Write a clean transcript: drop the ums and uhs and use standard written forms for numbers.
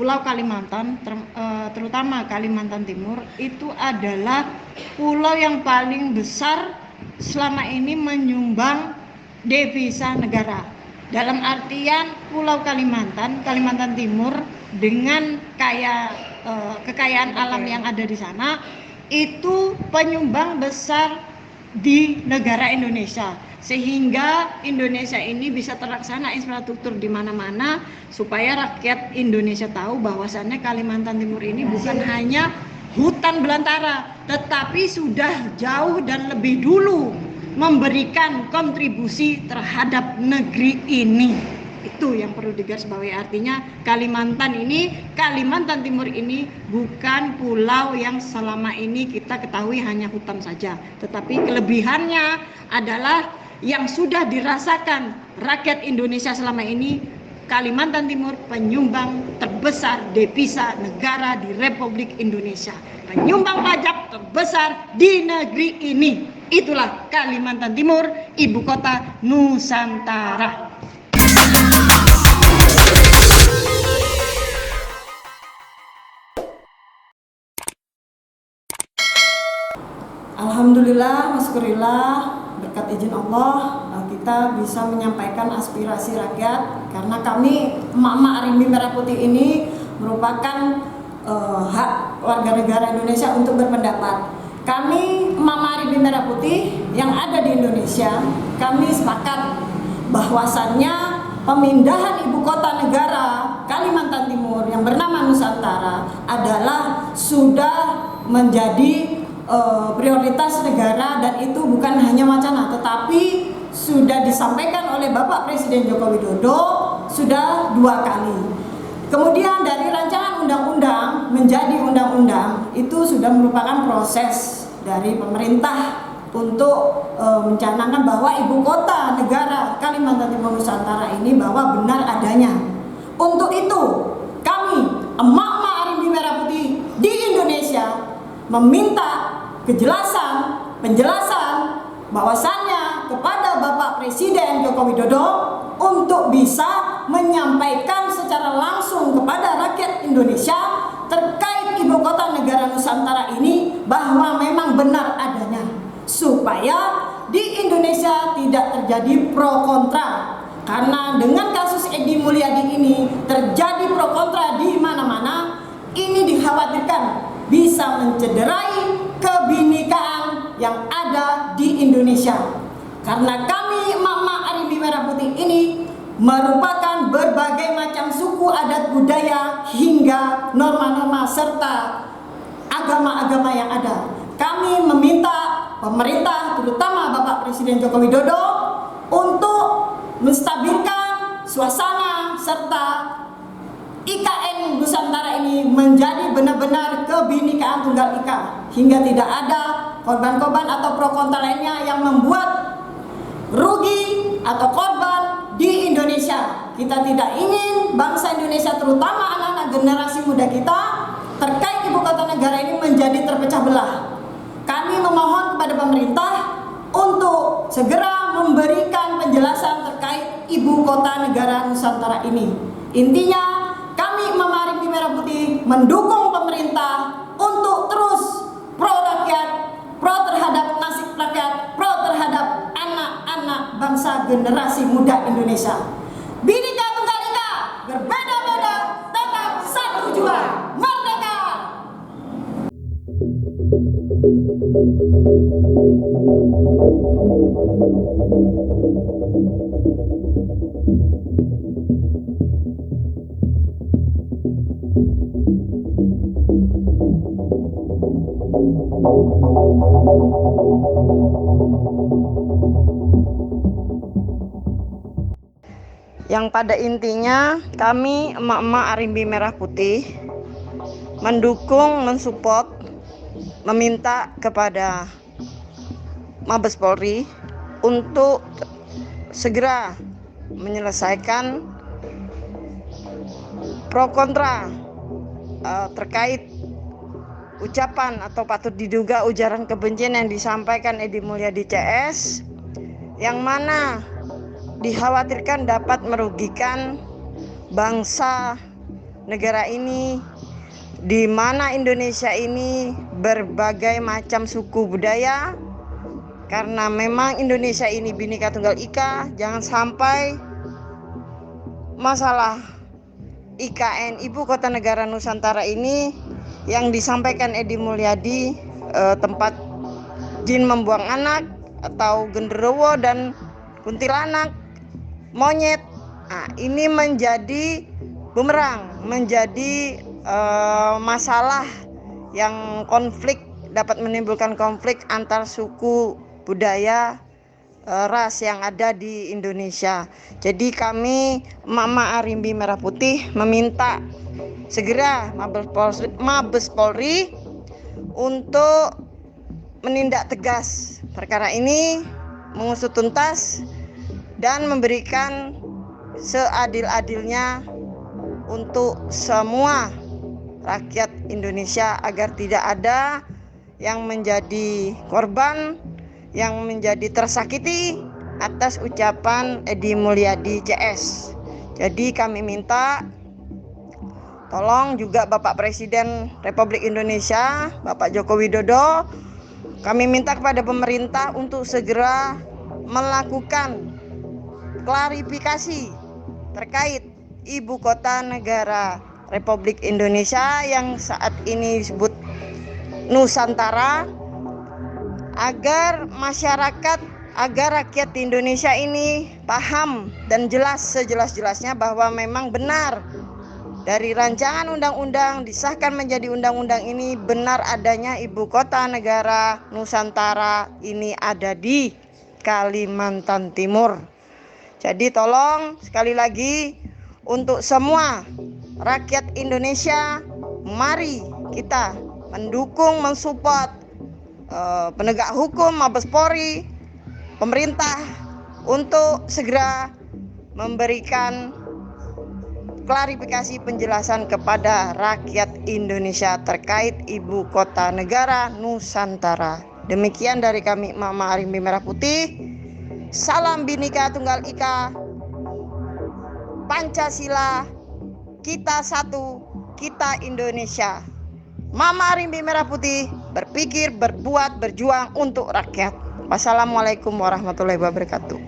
Pulau Kalimantan, terutama Kalimantan Timur, itu adalah pulau yang paling besar selama ini menyumbang devisa negara. Dalam artian Pulau Kalimantan Timur dengan kekayaan alam yang ada di sana itu penyumbang besar di negara Indonesia, sehingga Indonesia ini bisa terlaksana infrastruktur di mana-mana supaya rakyat Indonesia tahu bahwasannya Kalimantan Timur ini bukan hanya hutan belantara, tetapi sudah jauh dan lebih dulu memberikan kontribusi terhadap negeri ini. Itu yang perlu digarisbawahi. Artinya Kalimantan Timur ini bukan pulau yang selama ini kita ketahui hanya hutan saja, tetapi kelebihannya adalah yang sudah dirasakan rakyat Indonesia selama ini. Kalimantan Timur penyumbang terbesar devisa negara di Republik Indonesia, penyumbang pajak terbesar di negeri ini. Itulah Kalimantan Timur, ibu kota Nusantara. Alhamdulillah, maskurillah, berkat izin Allah kita bisa menyampaikan aspirasi rakyat, karena kami emak-emak Arimbi Merah Putih ini merupakan hak warga negara Indonesia untuk berpendapat. Kami emak-emak Arimbi Merah Putih yang ada di Indonesia, kami sepakat bahwasannya pemindahan ibu kota negara Kalimantan Timur yang bernama Nusantara adalah sudah menjadi prioritas negara, dan itu bukan hanya wacana tetapi sudah disampaikan oleh Bapak Presiden Joko Widodo sudah 2 kali. Kemudian dari rancangan undang-undang menjadi undang-undang itu sudah merupakan proses dari pemerintah untuk mencanangkan bahwa ibu kota negara Kalimantan Timur Nusantara ini bahwa benar adanya. Untuk itu kami emak-emak Arimbi Merah Putih di Indonesia meminta penjelasan bahwasannya kepada Bapak Presiden Joko Widodo untuk bisa menyampaikan secara langsung kepada rakyat Indonesia terkait ibu kota negara Nusantara ini bahwa memang benar adanya, supaya di Indonesia tidak terjadi pro kontra. Karena dengan kasus Edi Mulyadi ini terjadi pro kontra di mana-mana, ini dikhawatirkan bisa mencederai kebinekaan yang ada di Indonesia. Karena kami emak-emak Arimbi Merah Putih ini merupakan berbagai macam suku, adat, budaya, hingga norma-norma serta agama-agama yang ada. Kami meminta pemerintah, terutama Bapak Presiden Joko Widodo, untuk menstabilkan suasana serta IKN Nusantara ini menjadi benar-benar kebinekaan tunggal ika, hingga tidak ada korban-korban atau pro kontra lainnya yang membuat rugi atau korban di Indonesia. Kita tidak ingin bangsa Indonesia, terutama anak-anak generasi muda kita, terkait ibu kota negara ini menjadi terpecah belah. Kami memohon kepada pemerintah untuk segera memberikan penjelasan terkait ibu kota negara Nusantara ini. Intinya, kami emak-emak Arimbi Merah Putih mendukung pemerintah untuk terus pro rakyat, pro terhadap nasib rakyat, pro terhadap anak-anak bangsa generasi muda Indonesia. Bhinneka Tunggal Ika, berbeda-beda tetap satu jua, merdeka! Yang pada intinya kami emak-emak Arimbi Merah Putih mendukung, mensupport, meminta kepada Mabes Polri untuk segera menyelesaikan pro kontra terkait ucapan atau patut diduga ujaran kebencian yang disampaikan Edi Mulyadi CS, yang mana dikhawatirkan dapat merugikan bangsa negara ini, di mana Indonesia ini berbagai macam suku budaya. Karena memang Indonesia ini Bhinneka Tunggal Ika, jangan sampai masalah IKN Ibu Kota Negara Nusantara ini yang disampaikan Edi Mulyadi, tempat jin membuang anak atau genderuwo dan kuntilanak, monyet. Nah, ini menjadi bumerang, menjadi masalah yang dapat menimbulkan konflik antar suku budaya, ras yang ada di Indonesia. Jadi kami Mama Arimbi Merah Putih meminta segera Mabes Polri untuk menindak tegas perkara ini, mengusut tuntas dan memberikan seadil-adilnya untuk semua rakyat Indonesia agar tidak ada yang menjadi korban, yang menjadi tersakiti atas ucapan Edi Mulyadi CS. Jadi kami minta tolong juga Bapak Presiden Republik Indonesia, Bapak Joko Widodo, kami minta kepada pemerintah untuk segera melakukan klarifikasi terkait Ibu Kota Negara Republik Indonesia yang saat ini disebut Nusantara, agar masyarakat, agar rakyat di Indonesia ini paham dan jelas sejelas-jelasnya bahwa memang benar dari rancangan undang-undang disahkan menjadi undang-undang ini, benar adanya Ibu Kota Negara Nusantara ini ada di Kalimantan Timur. Jadi tolong sekali lagi untuk semua rakyat Indonesia, mari kita mendukung, mensupport penegak hukum, Mabes Polri, pemerintah untuk segera memberikan klarifikasi penjelasan kepada rakyat Indonesia terkait Ibu Kota Negara Nusantara. Demikian dari kami Mama Arimbi Merah Putih. Salam Bhinneka Tunggal Ika, Pancasila, kita satu, kita Indonesia. Mama Arimbi Merah Putih berpikir, berbuat, berjuang untuk rakyat. Wassalamualaikum warahmatullahi wabarakatuh.